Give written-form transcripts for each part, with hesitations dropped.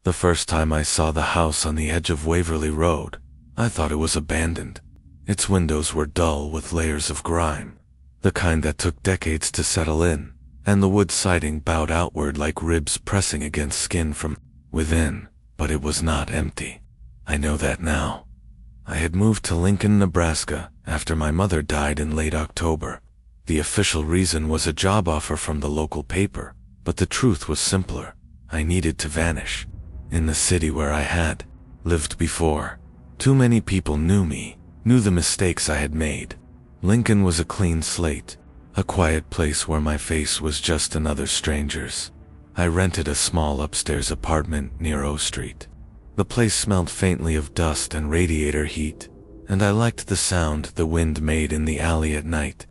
The first time I saw the house on the edge of Waverly Road, I thought it was abandoned. Its windows were dull with layers of grime, the kind that took decades to settle in, and the wood siding bowed outward like ribs pressing against skin from within, but it was not empty. I know that now. I had moved to Lincoln, Nebraska, after my mother died in late October. The official reason was a job offer from the local paper, but the truth was simpler. I needed to vanish. In the city where I had lived before, too many people knew me, knew the mistakes I had made. Lincoln was a clean slate, a quiet place where my face was just another stranger's. I rented a small upstairs apartment near O Street. The place smelled faintly of dust and radiator heat, and I liked the sound the wind made in the alley at night.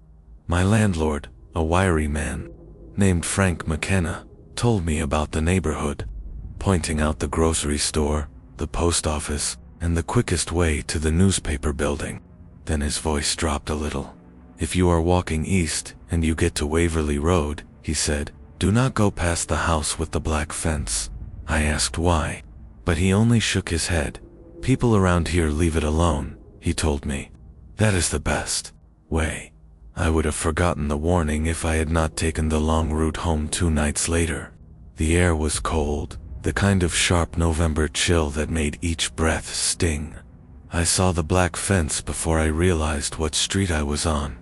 My landlord, a wiry man named Frank McKenna, told me about the neighborhood, pointing out the grocery store, the post office, and the quickest way to the newspaper building. Then his voice dropped a little. "If you are walking east and you get to Waverly Road," he said, "do not go past the house with the black fence." I asked why, but he only shook his head. "People around here leave it alone," he told me. "That is the best way." I would have forgotten the warning if I had not taken the long route home 2 nights later. The air was cold, the kind of sharp November chill that made each breath sting. I saw the black fence before I realized what street I was on.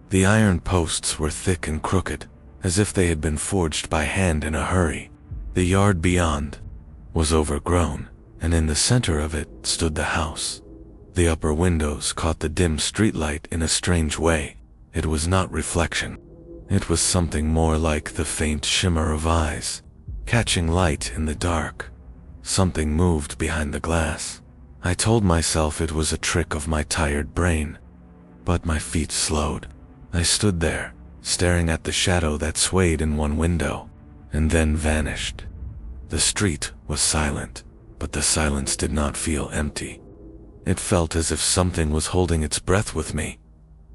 The iron posts were thick and crooked, as if they had been forged by hand in a hurry. The yard beyond was overgrown, and in the center of it stood the house. The upper windows caught the dim streetlight in a strange way. It was not reflection. It was something more like the faint shimmer of eyes, catching light in the dark. Something moved behind the glass. I told myself it was a trick of my tired brain, but my feet slowed. I stood there, staring at the shadow that swayed in one window, and then vanished. The street was silent, but the silence did not feel empty. It felt as if something was holding its breath with me.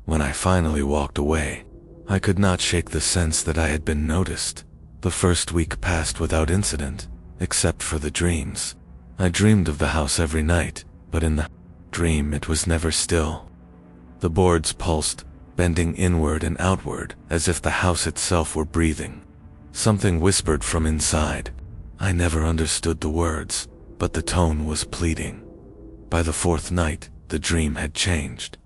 When I finally walked away, I could not shake the sense that I had been noticed. The first week passed without incident, except for the dreams. I dreamed of the house every night, but in the dream it was never still. The boards pulsed, bending inward and outward, as if the house itself were breathing. Something whispered from inside. I never understood the words, but the tone was pleading. By the 4th night, the dream had changed.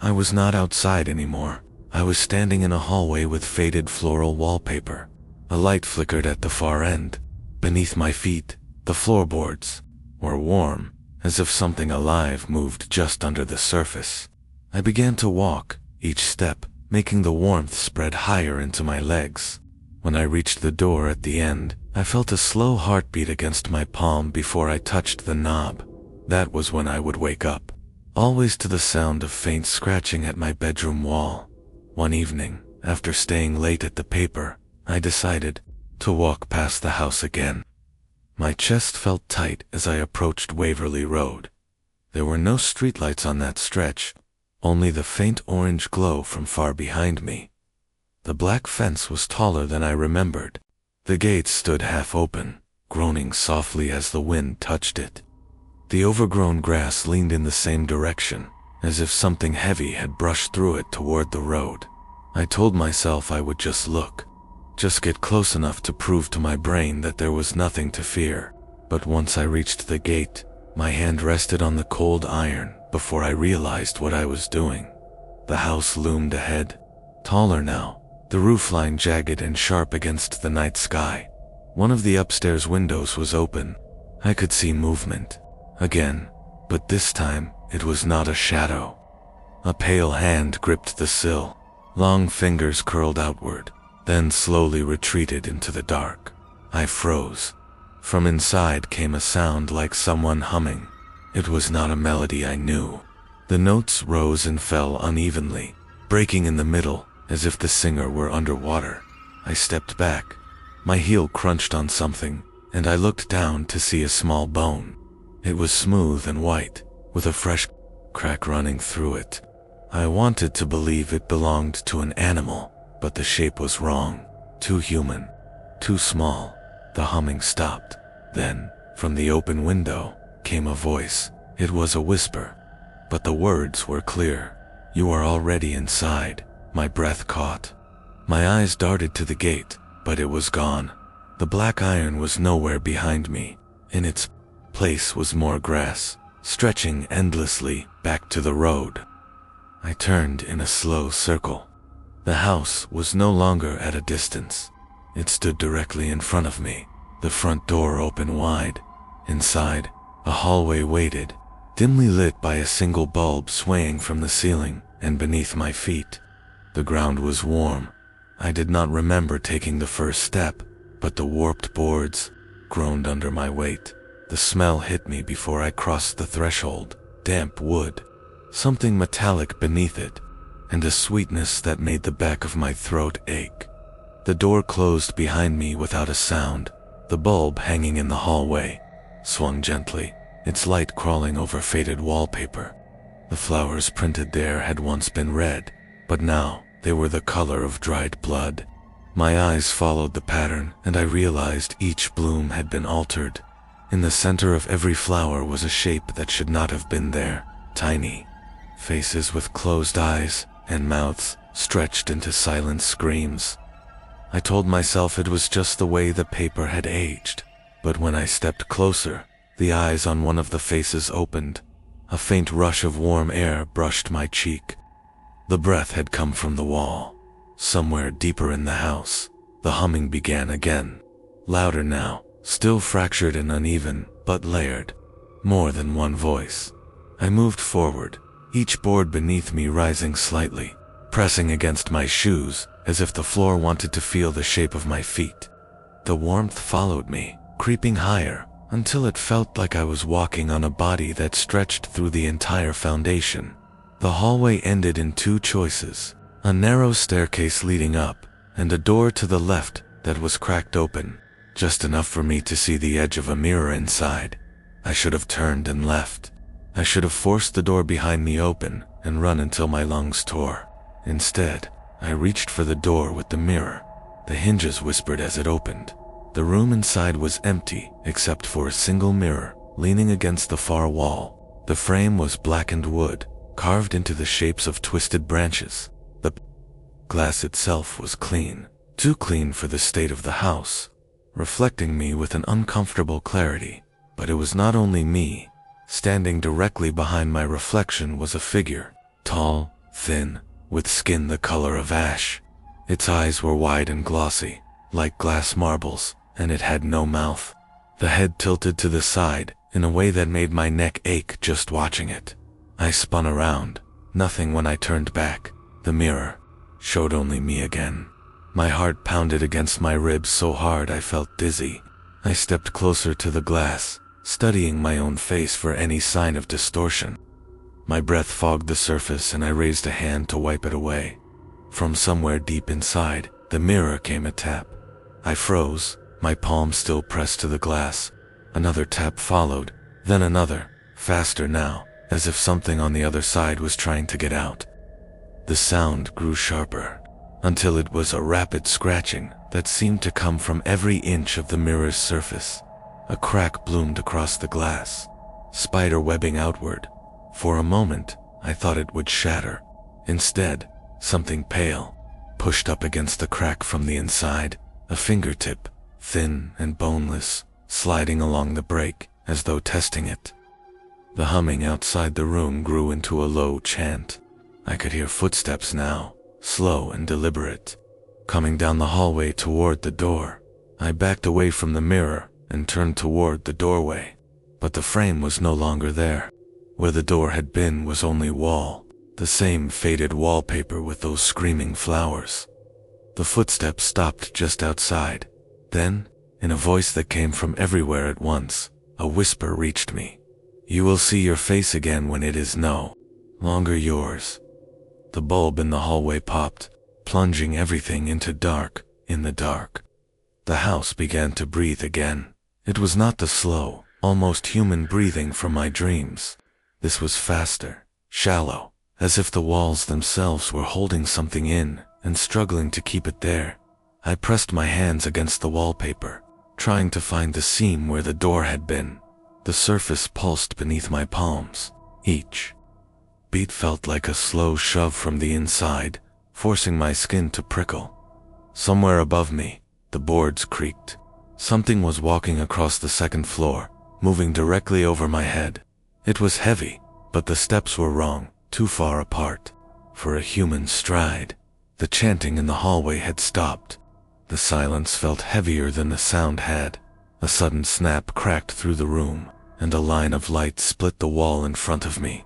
I was not outside anymore. I was standing in a hallway with faded floral wallpaper. A light flickered at the far end. Beneath my feet, the floorboards were warm, as if something alive moved just under the surface. I began to walk, each step making the warmth spread higher into my legs. When I reached the door at the end, I felt a slow heartbeat against my palm before I touched the knob. That was when I would wake up, always to the sound of faint scratching at my bedroom wall. One evening, after staying late at the paper, I decided to walk past the house again. My chest felt tight as I approached Waverly Road. There were no streetlights on that stretch, only the faint orange glow from far behind me. The black fence was taller than I remembered. The gate stood half open, groaning softly as the wind touched it. The overgrown grass leaned in the same direction, as if something heavy had brushed through it toward the road. I told myself I would just look, just get close enough to prove to my brain that there was nothing to fear. But once I reached the gate, my hand rested on the cold iron before I realized what I was doing. The house loomed ahead, taller now, the roofline jagged and sharp against the night sky. One of the upstairs windows was open. I could see movement again, but this time it was not a shadow. A pale hand gripped the sill. Long fingers curled outward, then slowly retreated into the dark. I froze. From inside came a sound like someone humming. It was not a melody I knew. The notes rose and fell unevenly, breaking in the middle as if the singer were underwater. I stepped back. My heel crunched on something, and I looked down to see a small bone. It was smooth and white, with a fresh crack running through it. I wanted to believe it belonged to an animal, but the shape was wrong. Too human, too small. The humming stopped. Then, From the open window came a voice. It was a whisper, but the words were clear. "You are already inside." My breath caught. My eyes darted to the gate, but it was gone. The black iron was nowhere behind me. In its place was more grass, stretching endlessly back to the road. I turned in a slow circle. The house was no longer at a distance. It stood directly in front of me, the front door open wide. Inside, a hallway waited, dimly lit by a single bulb swaying from the ceiling and beneath my feet. The ground was warm. I did not remember taking the first step, but the warped boards groaned under my weight. The smell hit me before I crossed the threshold. Damp wood, something metallic beneath it, and a sweetness that made the back of my throat ache. The door closed behind me without a sound. The bulb hanging in the hallway swung gently, its light crawling over faded wallpaper. The flowers printed there had once been red, but now they were the color of dried blood. My eyes followed the pattern, and I realized each bloom had been altered. In the center of every flower was a shape that should not have been there. Tiny faces with closed eyes and mouths stretched into silent screams. I told myself it was just the way the paper had aged, but when I stepped closer, the eyes on one of the faces opened. A faint rush of warm air brushed my cheek. The breath had come from the wall. Somewhere deeper in the house, the humming began again. Louder now, still fractured and uneven, but layered. More than one voice. I moved forward, each board beneath me rising slightly, pressing against my shoes, as if the floor wanted to feel the shape of my feet. The warmth followed me, creeping higher, until it felt like I was walking on a body that stretched through the entire foundation. The hallway ended in two choices: a narrow staircase leading up, and a door to the left that was cracked open, just enough for me to see the edge of a mirror inside. I should have turned and left. I should have forced the door behind me open and run until my lungs tore. Instead, I reached for the door with the mirror. The hinges whispered as it opened. The room inside was empty except for a single mirror leaning against the far wall. The frame was blackened wood, carved into the shapes of twisted branches. The glass itself was clean, too clean for the state of the house, reflecting me with an uncomfortable clarity. But it was not only me. Standing directly behind my reflection was a figure, tall, thin, with skin the color of ash. Its eyes were wide and glossy, like glass marbles, and it had no mouth. The head tilted to the side in a way that made my neck ache just watching it. I spun around. Nothing when I turned back. The mirror showed only me again. My heart pounded against my ribs so hard I felt dizzy. I stepped closer to the glass, studying my own face for any sign of distortion. My breath fogged the surface and I raised a hand to wipe it away. From somewhere deep inside the mirror came a tap. I froze, my palm still pressed to the glass. Another tap followed, then another, faster now, as if something on the other side was trying to get out. The sound grew sharper, until it was a rapid scratching that seemed to come from every inch of the mirror's surface. A crack bloomed across the glass, spider webbing outward. For a moment, I thought it would shatter. Instead, something pale pushed up against the crack from the inside, a fingertip, thin and boneless, sliding along the break as though testing it. The humming outside the room grew into a low chant. I could hear footsteps now, slow and deliberate, coming down the hallway toward the door. I backed away from the mirror and turned toward the doorway, but the frame was no longer there. Where the door had been was only wall, the same faded wallpaper with those screaming flowers. The footsteps stopped just outside. Then, in a voice that came from everywhere at once, a whisper reached me. "You will see your face again when it is no longer yours." The bulb in the hallway popped, plunging everything into dark. In the dark, the house began to breathe again. It was not the slow, almost human breathing from my dreams. This was faster, shallow, as if the walls themselves were holding something in and struggling to keep it there. I pressed my hands against the wallpaper, trying to find the seam where the door had been. The surface pulsed beneath my palms. Each beat felt like a slow shove from the inside, forcing my skin to prickle. Somewhere above me, the boards creaked. Something was walking across the second floor, moving directly over my head. It was heavy, but the steps were wrong, too far apart for a human stride. The chanting in the hallway had stopped. The silence felt heavier than the sound had. A sudden snap cracked through the room, and a line of light split the wall in front of me.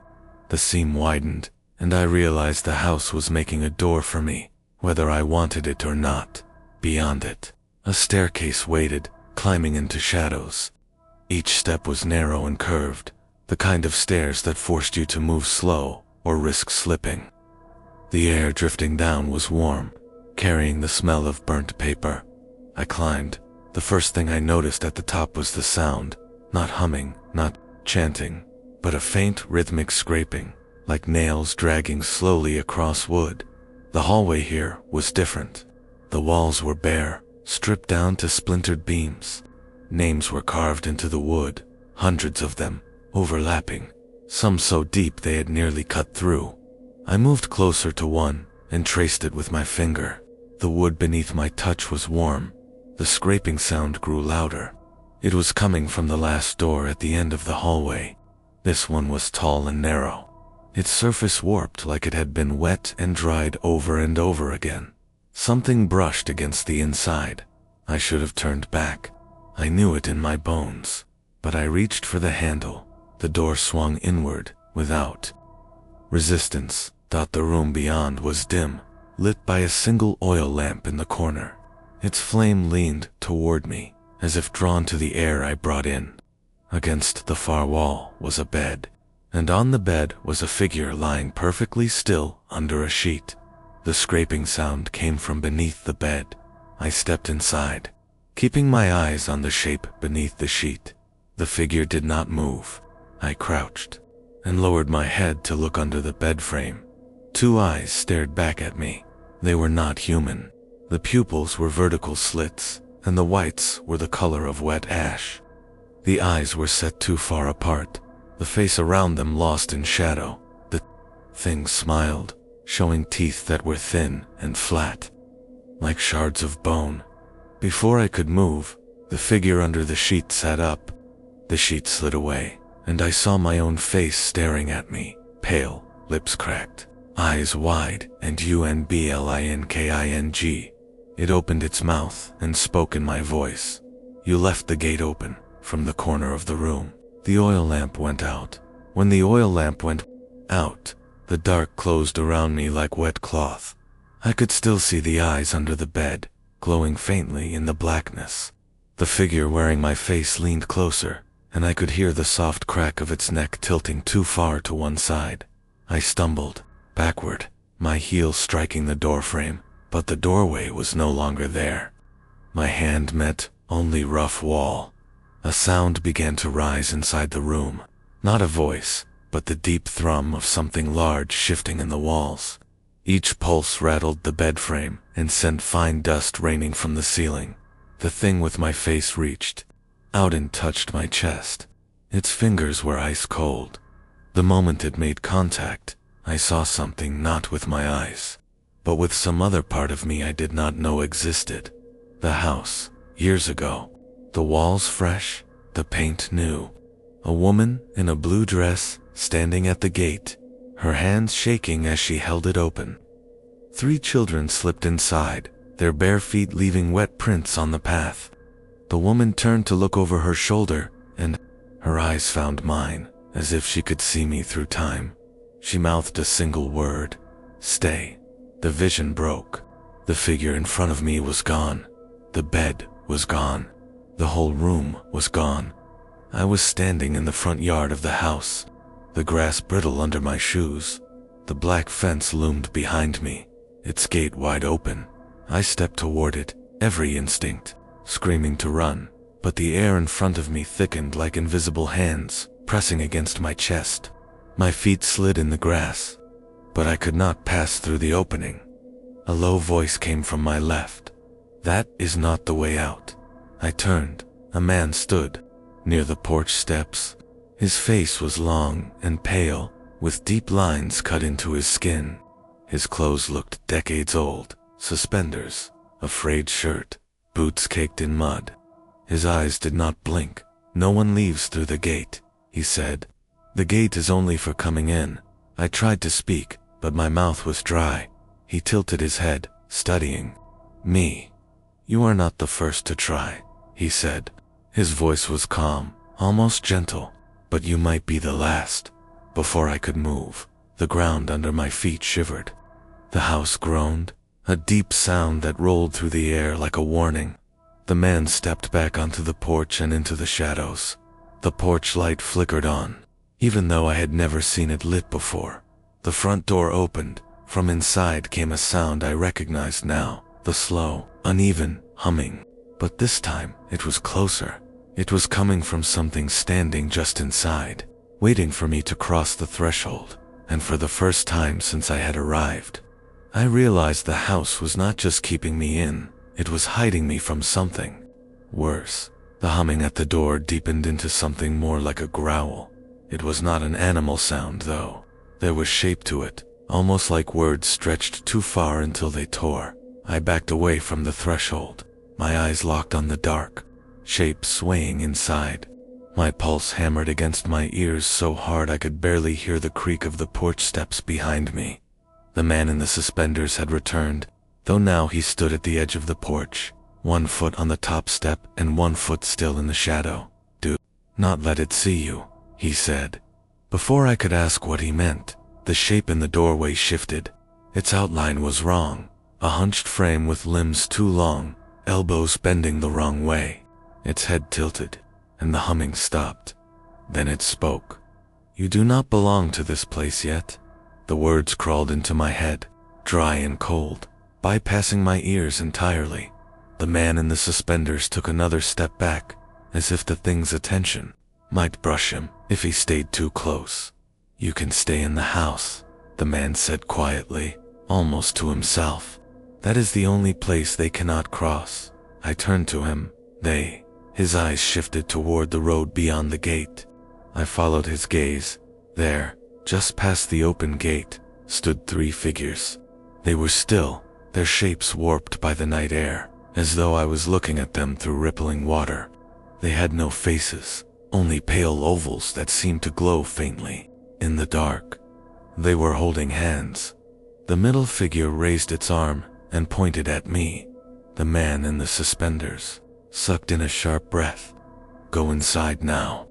The seam widened, and I realized the house was making a door for me, whether I wanted it or not. Beyond it, a staircase waited, climbing into shadows. Each step was narrow and curved, the kind of stairs that forced you to move slow or risk slipping. The air drifting down was warm, carrying the smell of burnt paper. I climbed. The first thing I noticed at the top was the sound, not humming, not chanting, but a faint rhythmic scraping, like nails dragging slowly across wood. The hallway here was different. The walls were bare, stripped down to splintered beams. Names were carved into the wood, hundreds of them, overlapping, some so deep they had nearly cut through. I moved closer to one and traced it with my finger. The wood beneath my touch was warm. The scraping sound grew louder. It was coming from the last door at the end of the hallway. This one was tall and narrow. Its surface warped like it had been wet and dried over and over again. Something brushed against the inside. I should have turned back. I knew it in my bones. But I reached for the handle. The door swung inward, without resistance. The room beyond was dim, lit by a single oil lamp in the corner. Its flame leaned toward me, as if drawn to the air I brought in. Against the far wall was a bed, and on the bed was a figure lying perfectly still under a sheet. The scraping sound came from beneath the bed. I stepped inside, keeping my eyes on the shape beneath the sheet. The figure did not move. I crouched and lowered my head to look under the bed frame. Two eyes stared back at me. They were not human. The pupils were vertical slits, and the whites were the color of wet ash. The eyes were set too far apart, the face around them lost in shadow. The thing smiled, showing teeth that were thin and flat, like shards of bone. Before I could move, the figure under the sheet sat up. The sheet slid away, and I saw my own face staring at me, pale, lips cracked, eyes wide and unblinking. It opened its mouth and spoke in my voice. You left the gate open. From the corner of the room, the oil lamp went out. When the oil lamp went out, the dark closed around me like wet cloth. I could still see the eyes under the bed, glowing faintly in the blackness. The figure wearing my face leaned closer, and I could hear the soft crack of its neck tilting too far to one side. I stumbled backward, my heel striking the doorframe, but the doorway was no longer there. My hand met only rough wall. A sound began to rise inside the room. Not a voice, but the deep thrum of something large shifting in the walls. Each pulse rattled the bed frame and sent fine dust raining from the ceiling. The thing with my face reached out and touched my chest. Its fingers were ice cold. The moment it made contact, I saw something not with my eyes, but with some other part of me I did not know existed. The house, years ago. The walls fresh, the paint new. A woman in a blue dress standing at the gate, her hands shaking as she held it open. 3 children slipped inside, their bare feet leaving wet prints on the path. The woman turned to look over her shoulder, and her eyes found mine, as if she could see me through time. She mouthed a single word, "Stay." The vision broke. The figure in front of me was gone. The bed was gone. The whole room was gone. I was standing in the front yard of the house, the grass brittle under my shoes. The black fence loomed behind me, its gate wide open. I stepped toward it, every instinct, screaming to run, but the air in front of me thickened like invisible hands, pressing against my chest. My feet slid in the grass, but I could not pass through the opening. A low voice came from my left. "That is not the way out." I turned. A man stood near the porch steps. His face was long and pale, with deep lines cut into his skin. His clothes looked decades old: suspenders, a frayed shirt, boots caked in mud. His eyes did not blink. "No one leaves through the gate," he said. "The gate is only for coming in." I tried to speak, but my mouth was dry. He tilted his head, studying me. "You are not the first to try," he said. His voice was calm, almost gentle. "But you might be the last." Before I could move, the ground under my feet shivered. The house groaned, a deep sound that rolled through the air like a warning. The man stepped back onto the porch and into the shadows. The porch light flickered on, even though I had never seen it lit before. The front door opened. From inside came a sound I recognized now, the slow, uneven humming. But this time, it was closer. It was coming from something standing just inside, waiting for me to cross the threshold. And for the first time since I had arrived, I realized the house was not just keeping me in, it was hiding me from something worse. The humming at the door deepened into something more like a growl. It was not an animal sound, though. There was shape to it, almost like words stretched too far until they tore. I backed away from the threshold, my eyes locked on the dark, shape swaying inside. My pulse hammered against my ears so hard I could barely hear the creak of the porch steps behind me. The man in the suspenders had returned, though now he stood at the edge of the porch, 1 foot on the top step and 1 foot still in the shadow. "Do not let it see you," he said. Before I could ask what he meant, the shape in the doorway shifted. Its outline was wrong, a hunched frame with limbs too long, elbows bending the wrong way. Its head tilted, and the humming stopped. Then it spoke. "You do not belong to this place yet." The words crawled into my head, dry and cold, bypassing my ears entirely. The man in the suspenders took another step back, as if the thing's attention might brush him if he stayed too close. "You can stay in the house," the man said quietly, almost to himself. "That is the only place they cannot cross." I turned to him. His eyes shifted toward the road beyond the gate. I followed his gaze. There, just past the open gate, stood 3 figures. They were still, their shapes warped by the night air, as though I was looking at them through rippling water. They had no faces, only pale ovals that seemed to glow faintly in the dark. They were holding hands. The middle figure raised its arm and pointed at me. The man in the suspenders sucked in a sharp breath. "Go inside now."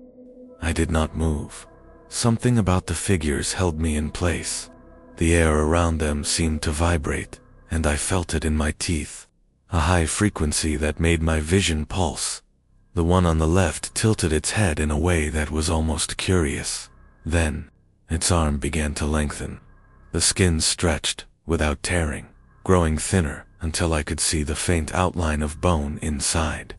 I did not move. Something about the figures held me in place. The air around them seemed to vibrate, and I felt it in my teeth, a high frequency that made my vision pulse. The one on the left tilted its head in a way that was almost curious. Then, its arm began to lengthen. The skin stretched, without tearing, growing thinner until I could see the faint outline of bone inside.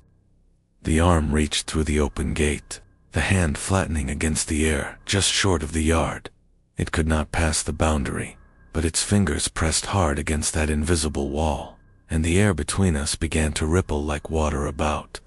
The arm reached through the open gate, the hand flattening against the air just short of the yard. It could not pass the boundary, but its fingers pressed hard against that invisible wall, and the air between us began to ripple like water about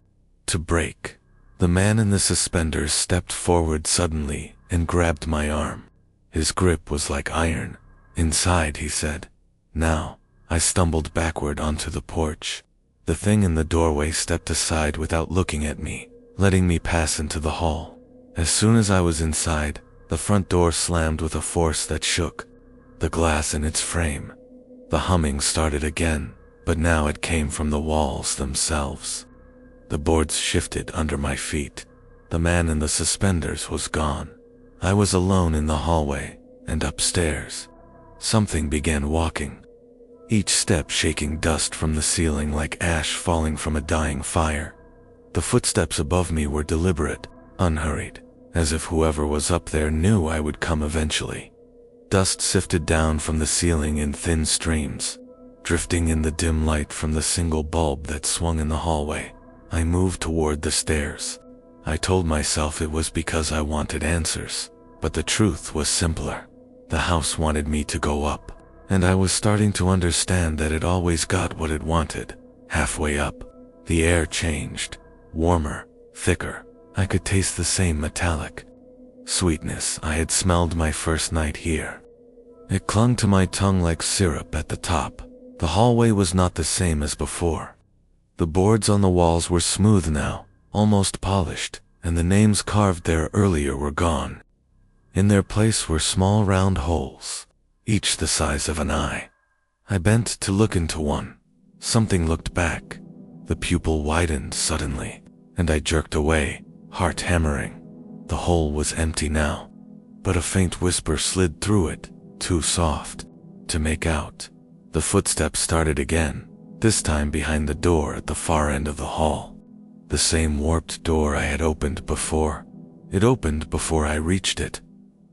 to break. The man in the suspenders stepped forward suddenly and grabbed my arm. His grip was like iron. "Inside," he said. "Now." I stumbled backward onto the porch. The thing in the doorway stepped aside without looking at me, letting me pass into the hall. As soon as I was inside, the front door slammed with a force that shook the glass in its frame. The humming started again, but now it came from the walls themselves. The boards shifted under my feet. The man in the suspenders was gone. I was alone in the hallway, and upstairs. Something began walking, each step shaking dust from the ceiling like ash falling from a dying fire. The footsteps above me were deliberate, unhurried, as if whoever was up there knew I would come eventually. Dust sifted down from the ceiling in thin streams, drifting in the dim light from the single bulb that swung in the hallway. I moved toward the stairs. I told myself it was because I wanted answers, but the truth was simpler. The house wanted me to go up, and I was starting to understand that it always got what it wanted. Halfway up, the air changed. warmer, thicker. I could taste the same metallic sweetness I had smelled my first night here. It clung to my tongue like syrup at the top. The hallway was not the same as before. The boards on the walls were smooth now, almost polished, and the names carved there earlier were gone. In their place were small round holes, each the size of an eye. I bent to look into one. Something looked back. The pupil widened suddenly, and I jerked away, heart hammering. The hole was empty now, but a faint whisper slid through it, too soft to make out. The footsteps started again, this time behind the door at the far end of the hall. The same warped door I had opened before. It opened before I reached it.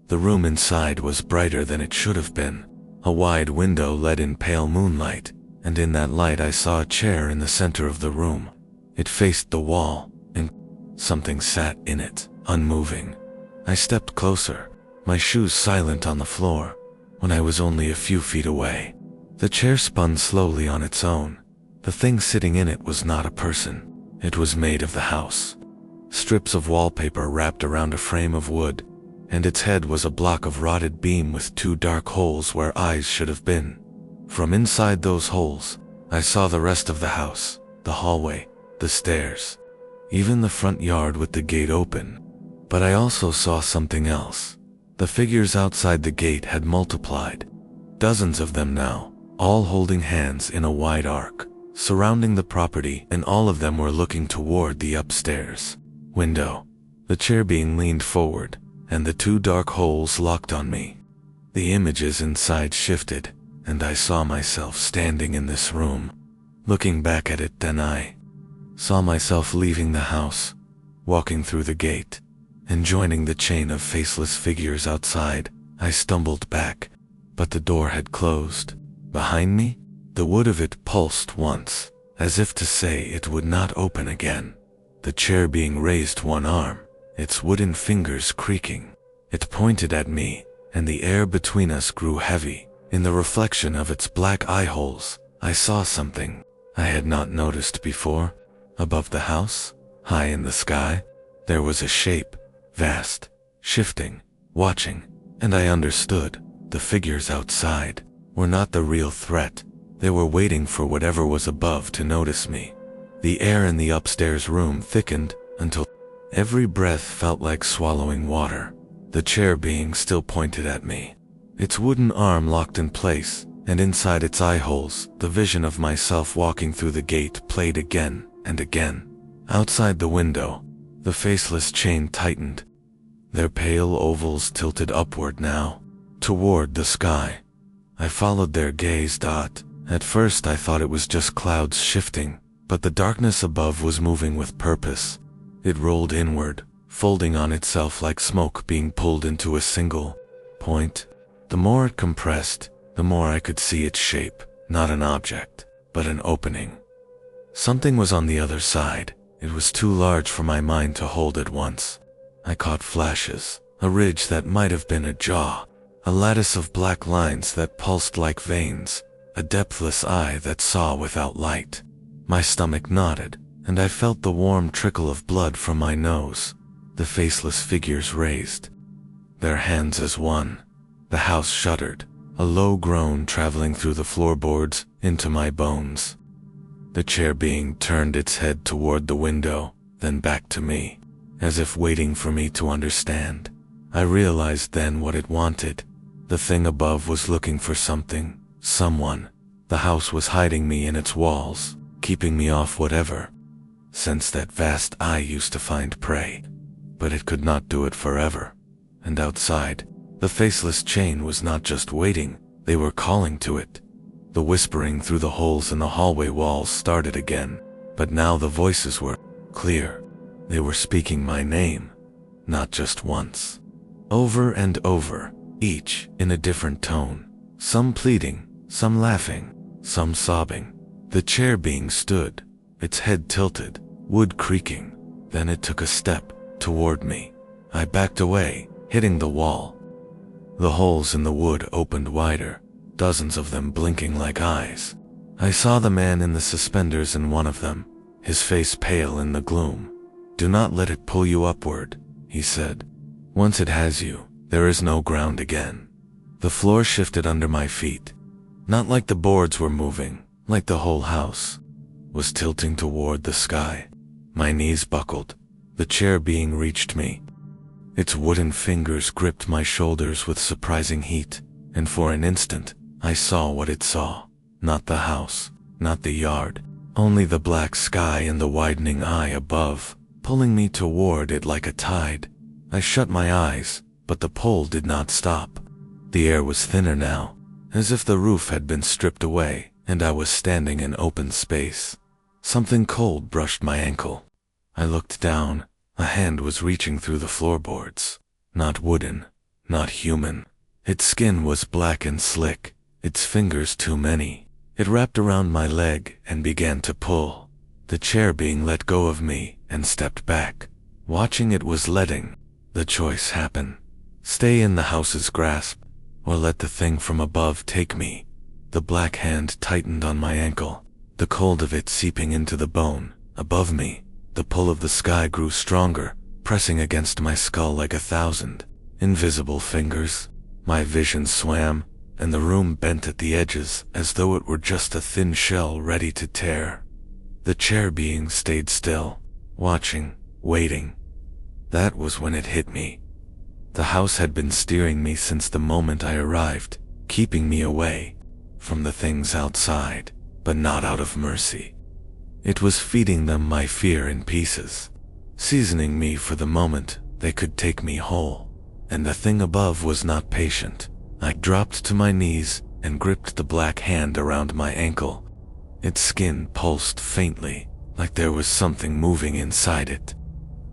The room inside was brighter than it should have been. A wide window let in pale moonlight, and in that light I saw a chair in the center of the room. It faced the wall, and something sat in it, unmoving. I stepped closer, my shoes silent on the floor, when I was only a few feet away. The chair spun slowly on its own. The thing sitting in it was not a person. It was made of the house. Strips of wallpaper wrapped around a frame of wood, and its head was a block of rotted beam with two dark holes where eyes should have been. From inside those holes, I saw the rest of the house, the hallway, the stairs, even the front yard with the gate open. But I also saw something else. The figures outside the gate had multiplied. Dozens of them now, all holding hands in a wide arc, surrounding the property, and all of them were looking toward the upstairs window. The chair being leaned forward, and the two dark holes locked on me. The images inside shifted, and I saw myself standing in this room. Looking back at it, then I saw myself leaving the house, walking through the gate, and joining the chain of faceless figures outside. I stumbled back, but the door had closed. Behind me, the wood of it pulsed once, as if to say it would not open again. The chair being raised one arm, its wooden fingers creaking. It pointed at me, and the air between us grew heavy. In the reflection of its black eye holes, I saw something I had not noticed before. Above the house, high in the sky, there was a shape, vast, shifting, watching, and I understood. The figures outside were not the real threat. They were waiting for whatever was above to notice me. The air in the upstairs room thickened until every breath felt like swallowing water. The chair being still pointed at me, its wooden arm locked in place, and inside its eye holes, the vision of myself walking through the gate played again and again. Outside the window, the faceless chain tightened. Their pale ovals tilted upward now, toward the sky. I followed their gaze. At first I thought it was just clouds shifting, but the darkness above was moving with purpose. It rolled inward, folding on itself like smoke being pulled into a single point. The more it compressed, the more I could see its shape, not an object, but an opening. Something was on the other side. It was too large for my mind to hold at once. I caught flashes, a ridge that might have been a jaw, a lattice of black lines that pulsed like veins, a depthless eye that saw without light. My stomach knotted, and I felt the warm trickle of blood from my nose. The faceless figures raised their hands as one. The house shuddered, a low groan traveling through the floorboards into my bones. The chair being turned its head toward the window, then back to me, as if waiting for me to understand. I realized then what it wanted. The thing above was looking for something, someone. The house was hiding me in its walls, keeping me off whatever. Since that vast eye used to find prey, but it could not do it forever. And outside, the faceless chain was not just waiting, they were calling to it. The whispering through the holes in the hallway walls started again, but now the voices were clear. They were speaking my name, not just once. Over and over, each in a different tone, some pleading, some laughing, some sobbing. The chair being stood, its head tilted, wood creaking. Then it took a step toward me. I backed away, hitting the wall. The holes in the wood opened wider, dozens of them blinking like eyes. I saw the man in the suspenders in one of them, his face pale in the gloom. "Do not let it pull you upward," he said. "Once it has you, there is no ground again." The floor shifted under my feet. Not like the boards were moving, like the whole house was tilting toward the sky. My knees buckled. The chair being reached me. Its wooden fingers gripped my shoulders with surprising heat, and for an instant, I saw what it saw. Not the house, not the yard, only the black sky and the widening eye above, pulling me toward it like a tide. I shut my eyes, but the pull did not stop. The air was thinner now, as if the roof had been stripped away, and I was standing in open space. Something cold brushed my ankle. I looked down. A hand was reaching through the floorboards. Not wooden, not human. Its skin was black and slick, its fingers too many. It wrapped around my leg and began to pull. The chair being let go of me and stepped back. Watching it was letting the choice happen. Stay in the house's grasp, or let the thing from above take me. The black hand tightened on my ankle, the cold of it seeping into the bone. Above me, the pull of the sky grew stronger, pressing against my skull like 1,000 invisible fingers. My vision swam, and the room bent at the edges as though it were just a thin shell ready to tear. The chair being stayed still, watching, waiting. That was when it hit me. The house had been steering me since the moment I arrived, keeping me away from the things outside, but not out of mercy. It was feeding them my fear in pieces, seasoning me for the moment they could take me whole. And the thing above was not patient. I dropped to my knees and gripped the black hand around my ankle. Its skin pulsed faintly, like there was something moving inside it.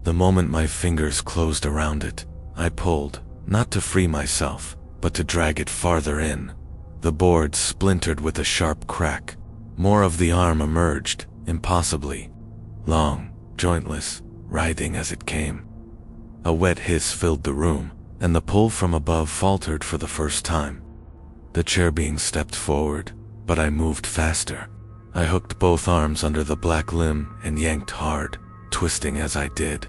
The moment my fingers closed around it, I pulled, not to free myself, but to drag it farther in. The board splintered with a sharp crack. More of the arm emerged, impossibly long, jointless, writhing as it came. A wet hiss filled the room, and the pull from above faltered for the first time. The chair being stepped forward, but I moved faster. I hooked both arms under the black limb and yanked hard, twisting as I did.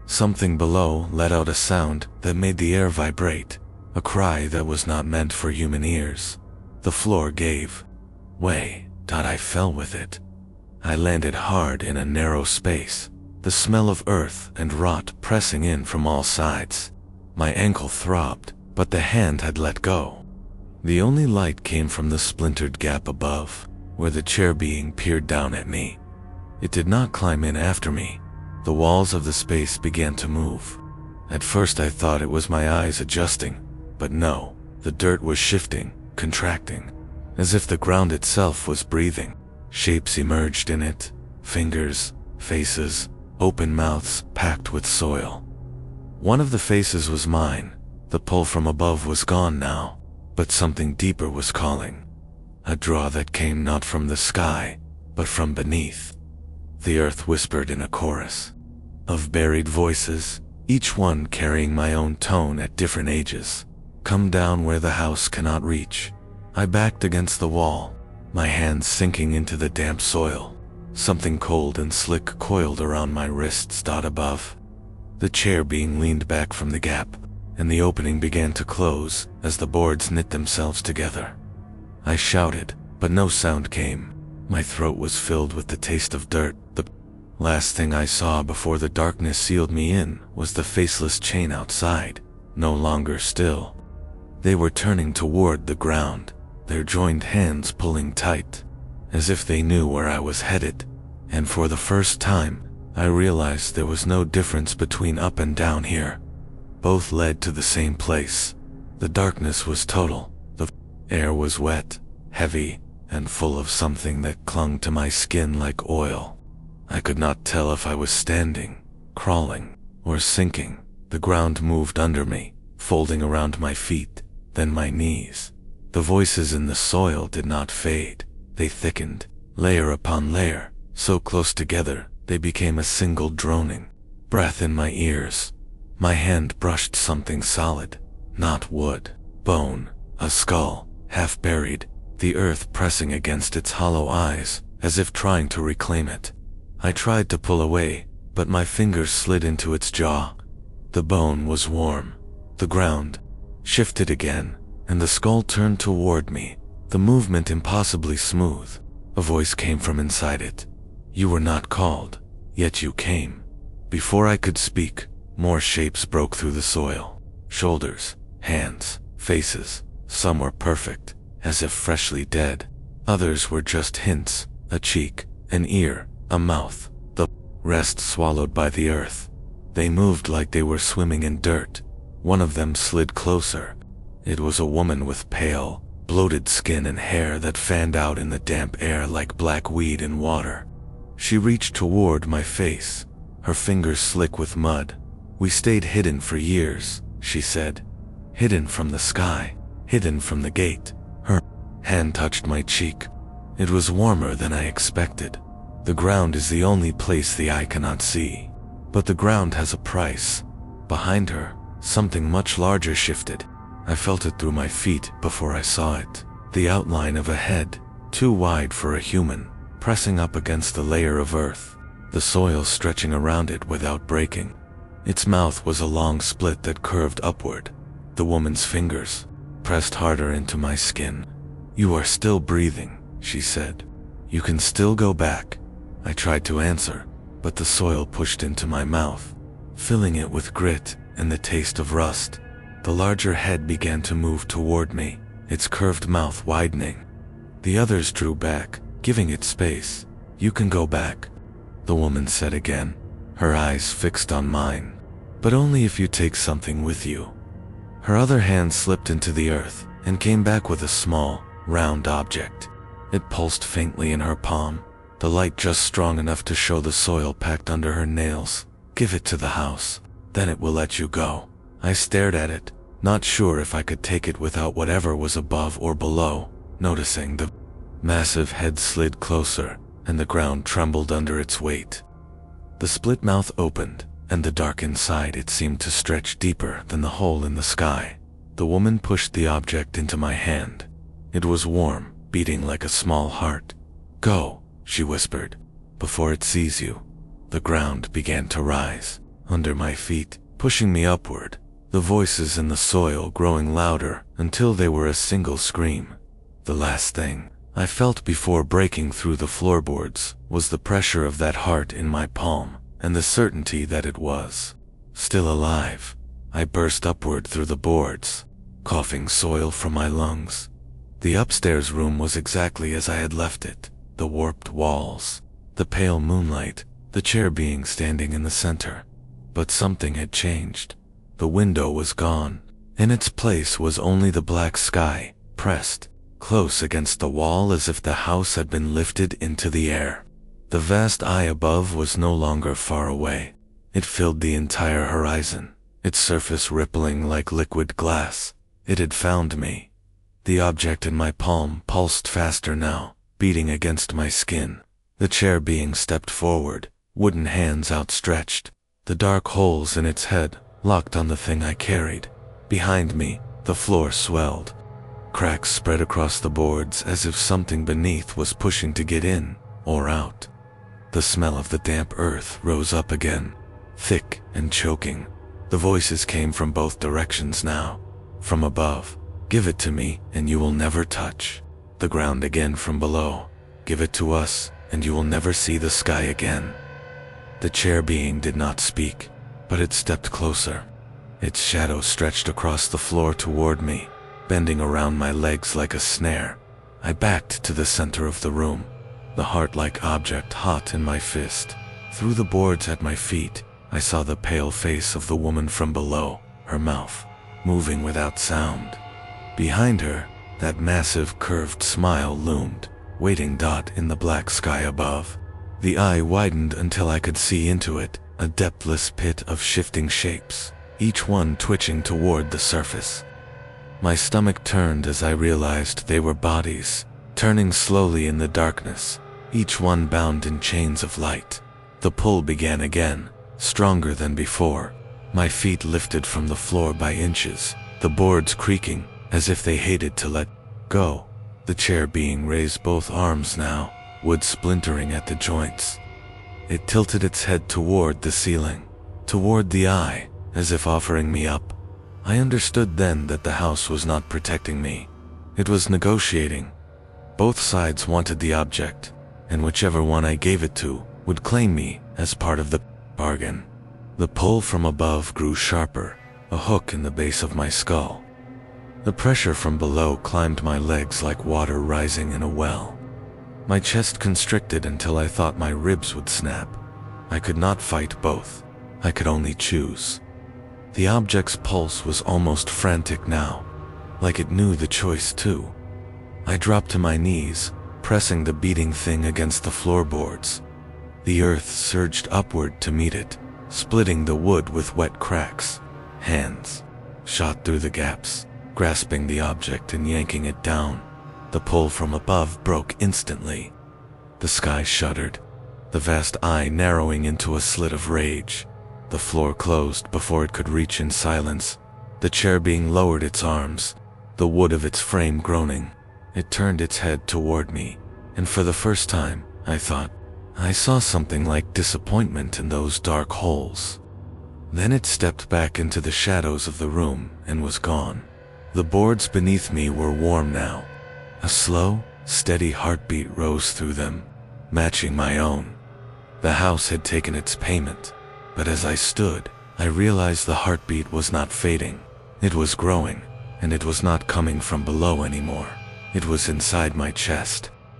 Something below let out a sound that made the air vibrate, a cry that was not meant for human ears. The floor gave way. I fell with it. I landed hard in a narrow space, the smell of earth and rot pressing in from all sides. My ankle throbbed, but the hand had let go. The only light came from the splintered gap above, where the chair being peered down at me. It did not climb in after me. The walls of the space began to move. At first I thought it was my eyes adjusting, but no, the dirt was shifting, contracting, as if the ground itself was breathing. Shapes emerged in it, fingers, faces, open mouths packed with soil. One of the faces was mine. The pull from above was gone now, but something deeper was calling. A draw that came not from the sky, but from beneath. The earth whispered in a chorus of buried voices, each one carrying my own tone at different ages. Come down where the house cannot reach. I backed against the wall, my hands sinking into the damp soil. Something cold and slick coiled around my wrists. Above, the chair being leaned back from the gap, and the opening began to close as the boards knit themselves together. I shouted, but no sound came. My throat was filled with the taste of dirt. The last thing I saw before the darkness sealed me in was the faceless chain outside, no longer still. They were turning toward the ground, their joined hands pulling tight, as if they knew where I was headed. And for the first time, I realized there was no difference between up and down here. Both led to the same place. The darkness was total. The air was wet, heavy, and full of something that clung to my skin like oil. I could not tell if I was standing, crawling, or sinking. The ground moved under me, folding around my feet, then my knees. The voices in the soil did not fade. They thickened, layer upon layer, so close together they became a single droning breath in my ears. My hand brushed something solid, not wood, bone, a skull, half buried, the earth pressing against its hollow eyes, as if trying to reclaim it. I tried to pull away, but my fingers slid into its jaw. The bone was warm. The ground shifted again, and the skull turned toward me, the movement impossibly smooth. A voice came from inside it. You were not called, yet you came. Before I could speak, more shapes broke through the soil. Shoulders, hands, faces. Some were perfect, as if freshly dead. Others were just hints, a cheek, an ear, a mouth, the rest swallowed by the earth. They moved like they were swimming in dirt. One of them slid closer. It was a woman with pale, bloated skin and hair that fanned out in the damp air like black weed in water. She reached toward my face, her fingers slick with mud. We stayed hidden for years, she said. Hidden from the sky, hidden from the gate. Her hand touched my cheek. It was warmer than I expected. The ground is the only place the eye cannot see. But the ground has a price. Behind her, something much larger shifted. I felt it through my feet before I saw it. The outline of a head, too wide for a human, pressing up against the layer of earth, the soil stretching around it without breaking. Its mouth was a long split that curved upward. The woman's fingers pressed harder into my skin. You are still breathing, she said. You can still go back. I tried to answer, but the soil pushed into my mouth, filling it with grit and the taste of rust. The larger head began to move toward me, its curved mouth widening. The others drew back, giving it space. You can go back, the woman said again, her eyes fixed on mine. But only if you take something with you. Her other hand slipped into the earth and came back with a small, round object. It pulsed faintly in her palm, the light just strong enough to show the soil packed under her nails. Give it to the house, then it will let you go. I stared at it, not sure if I could take it without whatever was above or below, noticing the massive head slid closer, and the ground trembled under its weight. The split mouth opened, and the dark inside it seemed to stretch deeper than the hole in the sky. The woman pushed the object into my hand. It was warm, beating like a small heart. Go, she whispered, before it sees you. The ground began to rise under my feet, pushing me upward, the voices in the soil growing louder until they were a single scream. The last thing I felt before breaking through the floorboards was the pressure of that heart in my palm and the certainty that it was still alive. I burst upward through the boards, coughing soil from my lungs. The upstairs room was exactly as I had left it, the warped walls, the pale moonlight, the chair being standing in the center. But something had changed. The window was gone. In its place was only the black sky, pressed close against the wall as if the house had been lifted into the air. The vast eye above was no longer far away. It filled the entire horizon, its surface rippling like liquid glass. It had found me. The object in my palm pulsed faster now, beating against my skin. The chair being stepped forward, wooden hands outstretched, the dark holes in its head locked on the thing I carried. Behind me, the floor swelled. Cracks spread across the boards as if something beneath was pushing to get in or out. The smell of the damp earth rose up again, thick and choking. The voices came from both directions now. From above, give it to me and you will never touch. The ground again from below, give it to us and you will never see the sky again. The chair being did not speak, but it stepped closer. Its shadow stretched across the floor toward me, bending around my legs like a snare. I backed to the center of the room, the heart-like object hot in my fist. Through the boards at my feet, I saw the pale face of the woman from below, her mouth moving without sound. Behind her, that massive curved smile loomed, waiting dot in the black sky above. The eye widened until I could see into it, a depthless pit of shifting shapes, each one twitching toward the surface. My stomach turned as I realized they were bodies, turning slowly in the darkness, each one bound in chains of light. The pull began again, stronger than before. My feet lifted from the floor by inches, the boards creaking, as if they hated to let go. The chair being raised both arms now, wood splintering at the joints. It tilted its head toward the ceiling, toward the eye, as if offering me up. I understood then that the house was not protecting me. It was negotiating. Both sides wanted the object, and whichever one I gave it to would claim me as part of the bargain. The pull from above grew sharper, a hook in the base of my skull. The pressure from below climbed my legs like water rising in a well. My chest constricted until I thought my ribs would snap. I could not fight both. I could only choose. The object's pulse was almost frantic now, like it knew the choice too. I dropped to my knees, pressing the beating thing against the floorboards. The earth surged upward to meet it, splitting the wood with wet cracks. Hands shot through the gaps, grasping the object and yanking it down. The pull from above broke instantly. The sky shuddered, the vast eye narrowing into a slit of rage. The floor closed before it could reach in silence, the chair being lowered its arms, the wood of its frame groaning. It turned its head toward me, and for the first time, I thought, I saw something like disappointment in those dark holes. Then it stepped back into the shadows of the room and was gone. The boards beneath me were warm now. A slow, steady heartbeat rose through them, matching my own. The house had taken its payment. But as I stood, I realized the heartbeat was not fading. It was growing, and it was not coming from below anymore. It was inside my chest.